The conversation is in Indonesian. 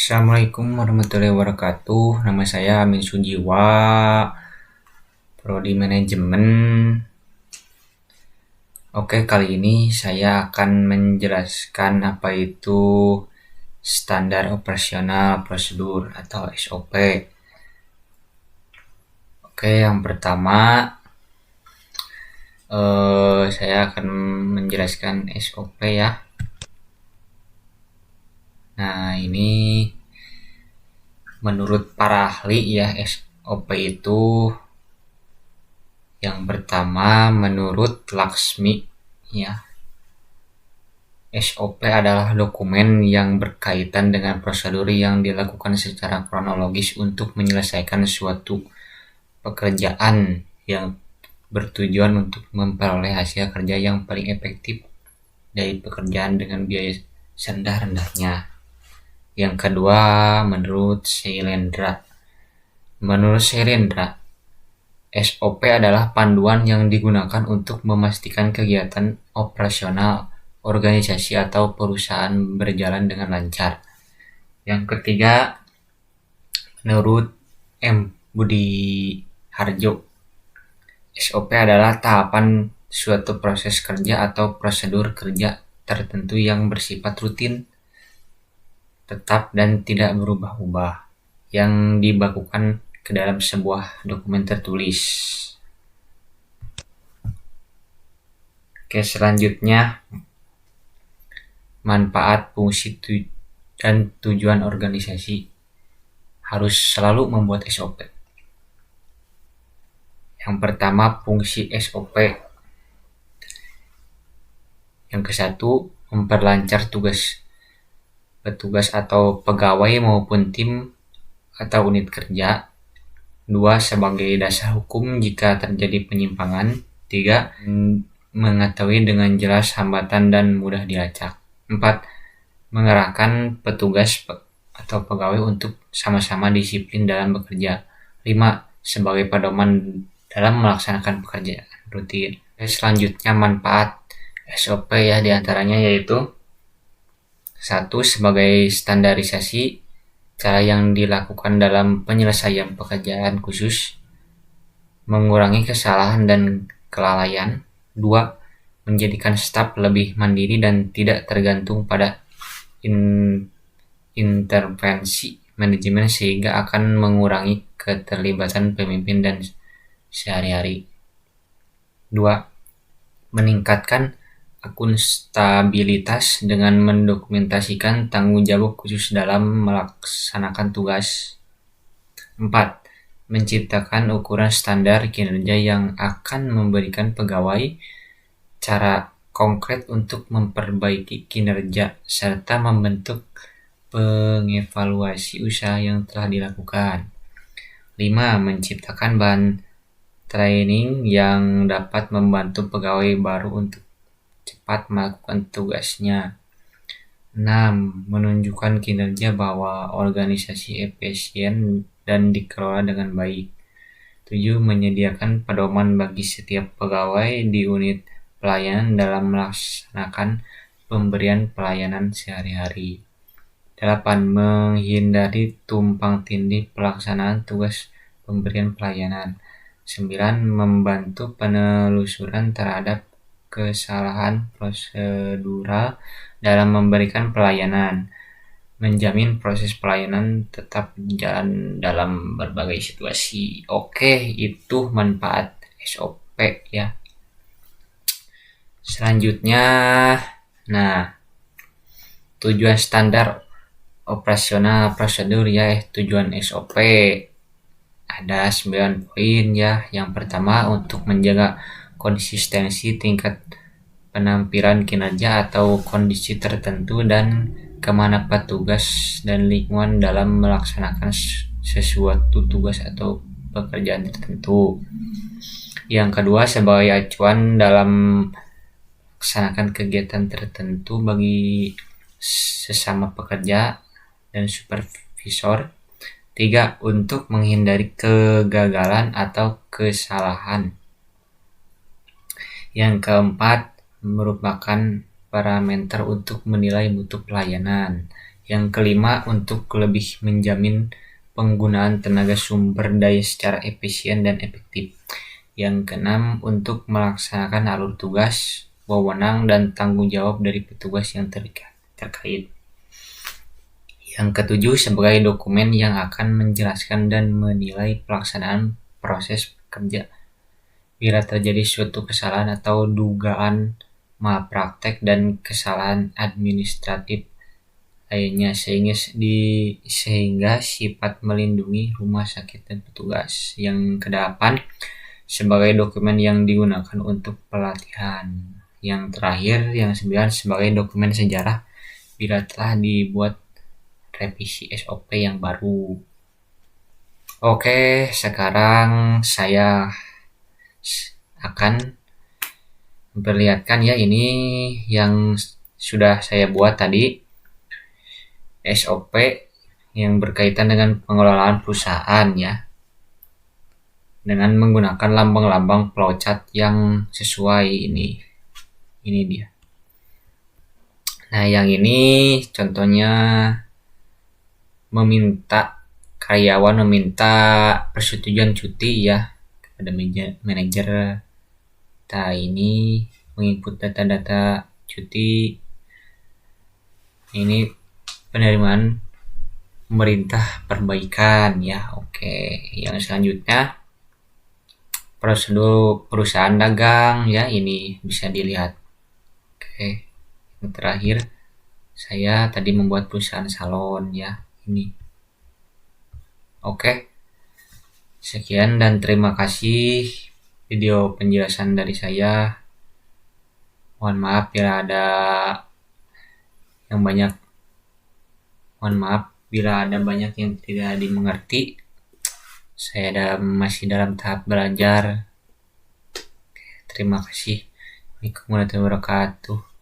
Assalamualaikum warahmatullahi wabarakatuh. Nama saya Amin Sujiwa, Prodi Manajemen. Oke, kali ini saya akan menjelaskan apa itu standar operasional prosedur atau SOP. Oke, yang pertama saya akan menjelaskan SOP ya. Nah, ini menurut para ahli ya, SOP itu yang pertama menurut Laksmi ya, SOP adalah dokumen yang berkaitan dengan prosedur yang dilakukan secara kronologis untuk menyelesaikan suatu pekerjaan yang bertujuan untuk memperoleh hasil kerja yang paling efektif dari pekerjaan dengan biaya serendah-rendahnya. Yang kedua, menurut Shailendra. Menurut Shailendra, SOP adalah panduan yang digunakan untuk memastikan kegiatan operasional organisasi atau perusahaan berjalan dengan lancar. Yang ketiga, menurut M. Budi Harjo, SOP adalah tahapan suatu proses kerja atau prosedur kerja tertentu yang bersifat rutin, tetap dan tidak berubah-ubah, yang dibakukan ke dalam sebuah dokumen tertulis. Oke, selanjutnya manfaat, fungsi, dan tujuan organisasi harus selalu membuat SOP. Yang pertama, fungsi SOP. Yang ke-1, memperlancar tugas petugas atau pegawai maupun tim atau unit kerja. 2. Sebagai dasar hukum jika terjadi penyimpangan. 3. Mengetahui dengan jelas hambatan dan mudah dilacak. 4. Mengerahkan petugas atau pegawai untuk sama-sama disiplin dalam bekerja. 5. Sebagai pedoman dalam melaksanakan pekerjaan rutin. Selanjutnya manfaat SOP ya, diantaranya yaitu 1. Sebagai standarisasi cara yang dilakukan dalam penyelesaian pekerjaan khusus, mengurangi kesalahan dan kelalaian. 2. Menjadikan staf lebih mandiri dan tidak tergantung pada intervensi manajemen sehingga akan mengurangi keterlibatan pemimpin dan sehari-hari. 2. Meningkatkan akuntabilitas dengan mendokumentasikan tanggung jawab khusus dalam melaksanakan tugas. 4. Menciptakan ukuran standar kinerja yang akan memberikan pegawai cara konkret untuk memperbaiki kinerja serta membentuk pengevaluasi usaha yang telah dilakukan. 5. Menciptakan bahan training yang dapat membantu pegawai baru untuk cepat melakukan tugasnya. 6. Menunjukkan kinerja bahwa organisasi efisien dan dikelola dengan baik. 7. Menyediakan pedoman bagi setiap pegawai di unit pelayanan dalam melaksanakan pemberian pelayanan sehari-hari. 8. Menghindari tumpang tindih pelaksanaan tugas pemberian pelayanan. 9. Membantu penelusuran terhadap kesalahan prosedural dalam memberikan pelayanan, menjamin proses pelayanan tetap berjalan dalam berbagai situasi. Oke, itu manfaat SOP ya. Selanjutnya, tujuan standar operasional prosedur ya, tujuan SOP. Ada 9 poin ya. Yang pertama, untuk menjaga konsistensi tingkat penampilan kinerja atau kondisi tertentu dan kemana petugas dan lingkungan dalam melaksanakan sesuatu tugas atau pekerjaan tertentu. Yang kedua, sebagai acuan dalam melaksanakan kegiatan tertentu bagi sesama pekerja dan supervisor. 3. Untuk menghindari kegagalan atau kesalahan. Yang keempat, merupakan parameter untuk menilai mutu pelayanan. Yang kelima, untuk lebih menjamin penggunaan tenaga sumber daya secara efisien dan efektif. Yang keenam, untuk melaksanakan alur tugas, wewenang, dan tanggung jawab dari petugas yang terkait. Yang ketujuh, sebagai dokumen yang akan menjelaskan dan menilai pelaksanaan proses kerja. Bila terjadi suatu kesalahan atau dugaan malpraktek dan kesalahan administratif lainnya, sehingga sifat melindungi rumah sakit dan petugas. Yang kedelapan, sebagai dokumen yang digunakan untuk pelatihan. Yang terakhir, yang sembilan, sebagai dokumen sejarah bila telah dibuat revisi SOP yang baru. Oke, sekarang saya akan memperlihatkan ya, ini yang sudah saya buat tadi, SOP yang berkaitan dengan pengelolaan perusahaan ya, dengan menggunakan lambang-lambang flowchart yang sesuai. Ini dia. Nah, yang ini contohnya karyawan meminta persetujuan cuti ya kepada manajer. Nah, ini menginput data-data cuti. Ini penerimaan pemerintah perbaikan ya. Oke, yang selanjutnya prosedur perusahaan dagang ya, ini bisa dilihat. Oke, yang terakhir saya tadi membuat perusahaan salon ya, ini. Oke, sekian dan terima kasih video penjelasan dari saya. Mohon maaf bila ada banyak yang tidak dimengerti. Saya masih dalam tahap belajar. Terima kasih. Assalamualaikum warahmatullahi wabarakatuh.